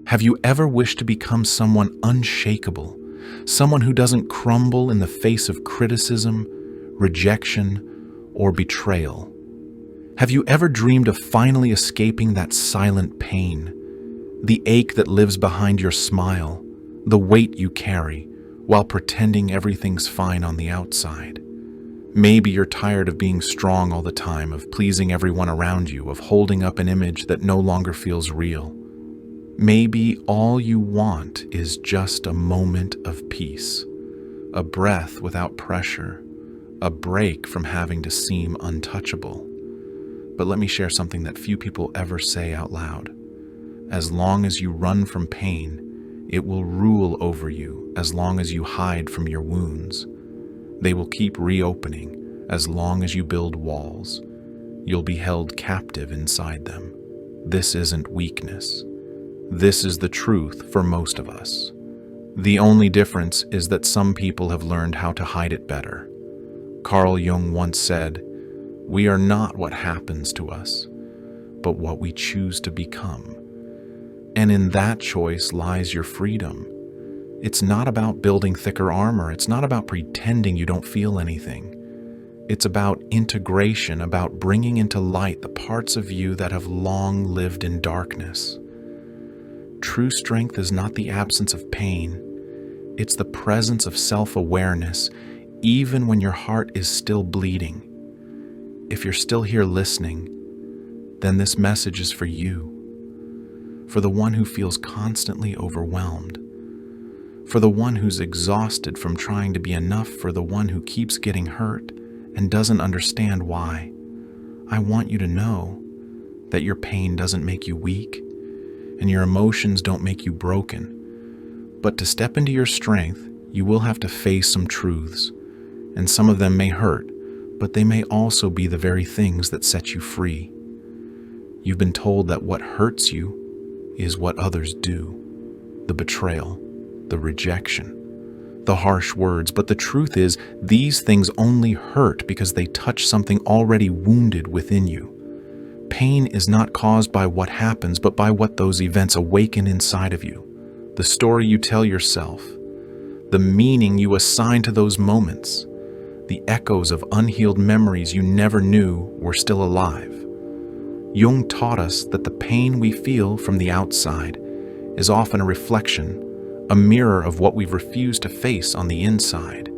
Have you ever wished to become someone unshakable, someone who doesn't crumble in the face of criticism, rejection, or betrayal? Have you ever dreamed of finally escaping that silent pain, the ache that lives behind your smile, the weight you carry while pretending everything's fine on the outside? Maybe you're tired of being strong all the time, of pleasing everyone around you, of holding up an image that no longer feels real. Maybe all you want is just a moment of peace, a breath without pressure, a break from having to seem untouchable. But let me share something that few people ever say out loud. As long as you run from pain, it will rule over you as long as you hide from your wounds. They will keep reopening as long as you build walls. You'll be held captive inside them. This isn't weakness. This is the truth for most of us. The only difference is that some people have learned how to hide it better. Carl Jung once said, "We are not what happens to us, but what we choose to become." And in that choice lies your freedom. It's not about building thicker armor. It's not about pretending you don't feel anything. It's about integration, about bringing into light the parts of you that have long lived in darkness. True strength is not the absence of pain. It's the presence of self-awareness, even when your heart is still bleeding. If you're still here listening, then this message is for you. For the one who feels constantly overwhelmed. For the one who's exhausted from trying to be enough, for the one who keeps getting hurt and doesn't understand why. I want you to know that your pain doesn't make you weak, and your emotions don't make you broken. But to step into your strength, you will have to face some truths, and some of them may hurt, but they may also be the very things that set you free. You've been told that what hurts you is what others do, the betrayal, the rejection, the harsh words. But the truth is, these things only hurt because they touch something already wounded within you. Pain is not caused by what happens, but by what those events awaken inside of you. The story you tell yourself, the meaning you assign to those moments, the echoes of unhealed memories you never knew were still alive. Jung taught us that the pain we feel from the outside is often a reflection, a mirror of what we've refused to face on the inside.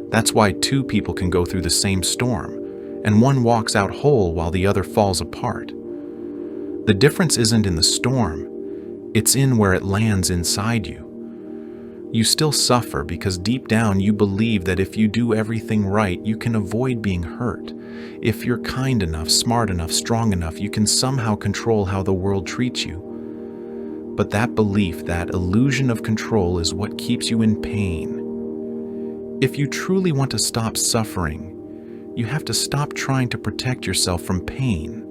That's why two people can go through the same storm, and one walks out whole while the other falls apart. The difference isn't in the storm, it's in where it lands inside you. You still suffer because deep down you believe that if you do everything right, you can avoid being hurt. If you're kind enough, smart enough, strong enough, you can somehow control how the world treats you. But that belief, that illusion of control, is what keeps you in pain. If you truly want to stop suffering, you have to stop trying to protect yourself from pain.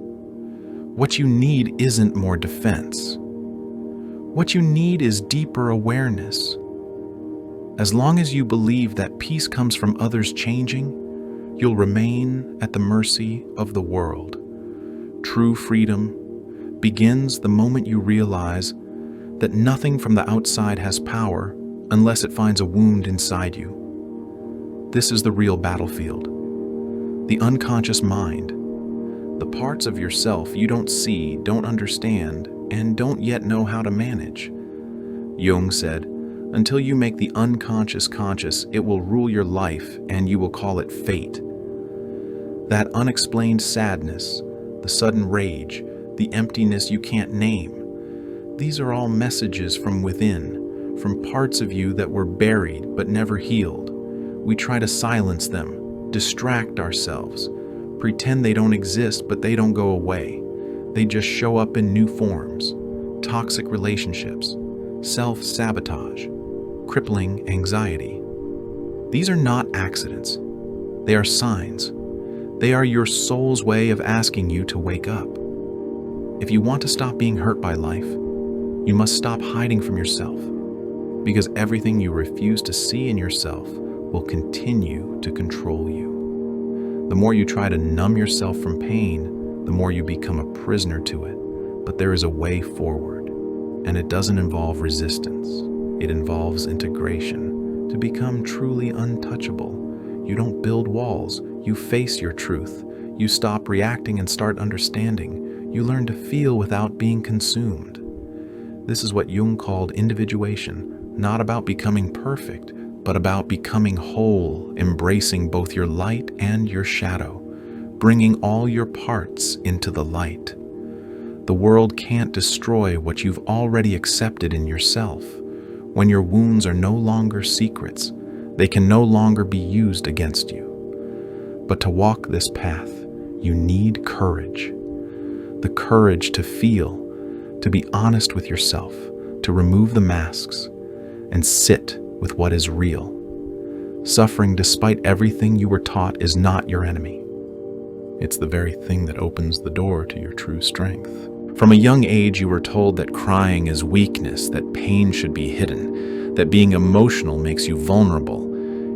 What you need isn't more defense. What you need is deeper awareness. As long as you believe that peace comes from others changing, you'll remain at the mercy of the world. True freedom begins the moment you realize that nothing from the outside has power unless it finds a wound inside you. This is the real battlefield. The unconscious mind. The parts of yourself you don't see, don't understand, and don't yet know how to manage. Jung said, until you make the unconscious conscious, it will rule your life and you will call it fate. That unexplained sadness, the sudden rage, the emptiness you can't name, these are all messages from within, from parts of you that were buried but never healed. We try to silence them, distract ourselves, pretend they don't exist, but they don't go away. They just show up in new forms: toxic relationships, self-sabotage, crippling anxiety. These are not accidents. They are signs. They are your soul's way of asking you to wake up. If you want to stop being hurt by life, you must stop hiding from yourself, because everything you refuse to see in yourself will continue to control you. The more you try to numb yourself from pain, the more you become a prisoner to it. But there is a way forward. And it doesn't involve resistance. It involves integration. To become truly untouchable, you don't build walls. You face your truth. You stop reacting and start understanding. You learn to feel without being consumed. This is what Jung called individuation, not about becoming perfect, but about becoming whole, embracing both your light and your shadow, bringing all your parts into the light. The world can't destroy what you've already accepted in yourself. When your wounds are no longer secrets, they can no longer be used against you. But to walk this path, you need courage. The courage to feel, to be honest with yourself, to remove the masks, and sit with what is real. Suffering, despite everything you were taught, is not your enemy. It's the very thing that opens the door to your true strength. From a young age, you were told that crying is weakness, that pain should be hidden, that being emotional makes you vulnerable,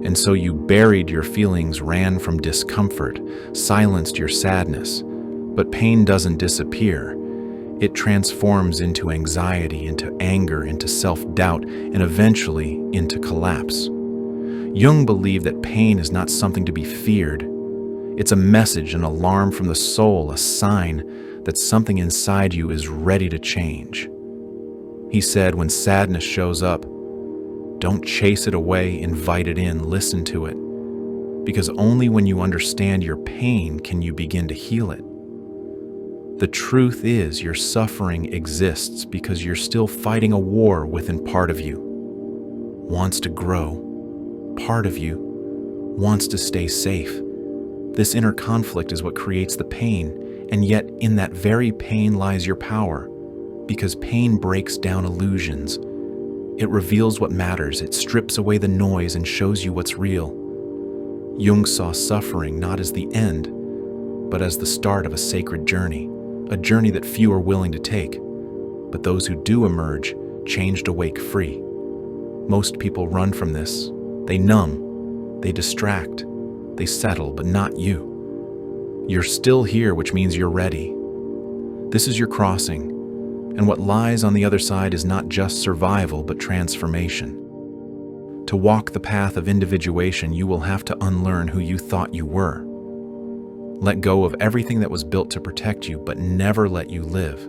and so you buried your feelings, ran from discomfort, silenced your sadness. But pain doesn't disappear. It transforms into anxiety, into anger, into self-doubt, and eventually into collapse. Jung believed that pain is not something to be feared. It's a message, an alarm from the soul, a sign that something inside you is ready to change. He said, when sadness shows up, don't chase it away, invite it in, listen to it. Because only when you understand your pain can you begin to heal it. The truth is, your suffering exists because you're still fighting a war within part of you. Wants to grow. Part of you wants to stay safe. This inner conflict is what creates the pain, and yet in that very pain lies your power, because pain breaks down illusions. It reveals what matters, it strips away the noise and shows you what's real. Jung saw suffering not as the end, but as the start of a sacred journey, a journey that few are willing to take. But those who do emerge, changed, awake, free. Most people run from this. They numb, they distract, they settle, but not you. You're still here, which means you're ready. This is your crossing, and what lies on the other side is not just survival, but transformation. To walk the path of individuation, you will have to unlearn who you thought you were. Let go of everything that was built to protect you, but never let you live.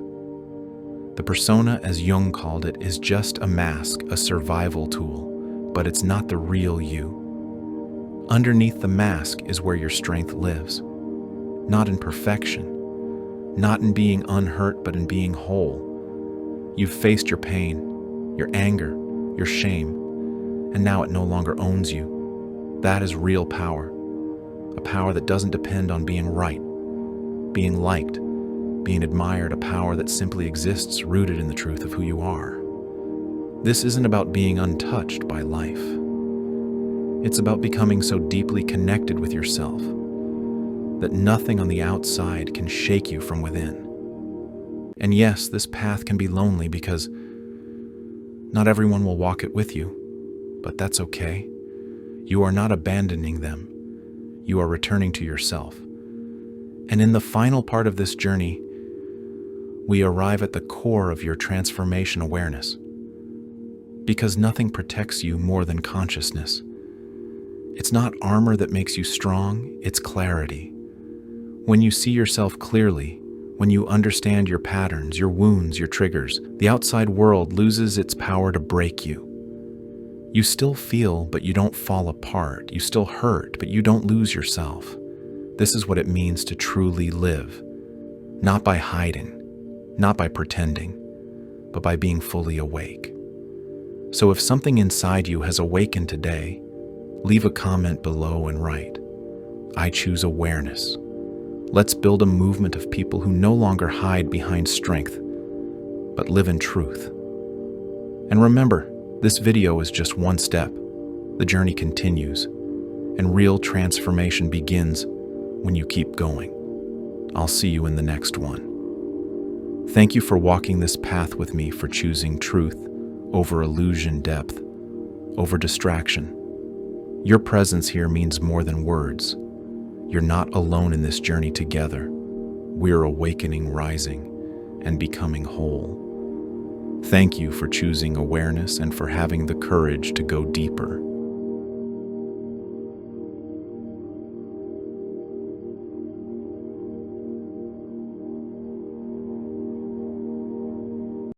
The persona, as Jung called it, is just a mask, a survival tool, but it's not the real you. Underneath the mask is where your strength lives. Not in perfection, not in being unhurt, but in being whole. You've faced your pain, your anger, your shame, and now it no longer owns you. That is real power. A power that doesn't depend on being right, being liked, being admired, a power that simply exists rooted in the truth of who you are. This isn't about being untouched by life. It's about becoming so deeply connected with yourself that nothing on the outside can shake you from within. And yes, this path can be lonely because not everyone will walk it with you, but that's okay. You are not abandoning them. You are returning to yourself. And in the final part of this journey, we arrive at the core of your transformation awareness. Because nothing protects you more than consciousness. It's not armor that makes you strong, it's clarity. When you see yourself clearly, when you understand your patterns, your wounds, your triggers, the outside world loses its power to break you. You still feel, but you don't fall apart. You still hurt, but you don't lose yourself. This is what it means to truly live. Not by hiding, not by pretending, but by being fully awake. So if something inside you has awakened today, leave a comment below and write, "I choose awareness." Let's build a movement of people who no longer hide behind strength, but live in truth. And remember, this video is just one step. The journey continues, and real transformation begins when you keep going. I'll see you in the next one. Thank you for walking this path with me, for choosing truth over illusion, depth over distraction. Your presence here means more than words. You're not alone in this journey together. We're awakening, rising, and becoming whole. Thank you for choosing awareness and for having the courage to go deeper.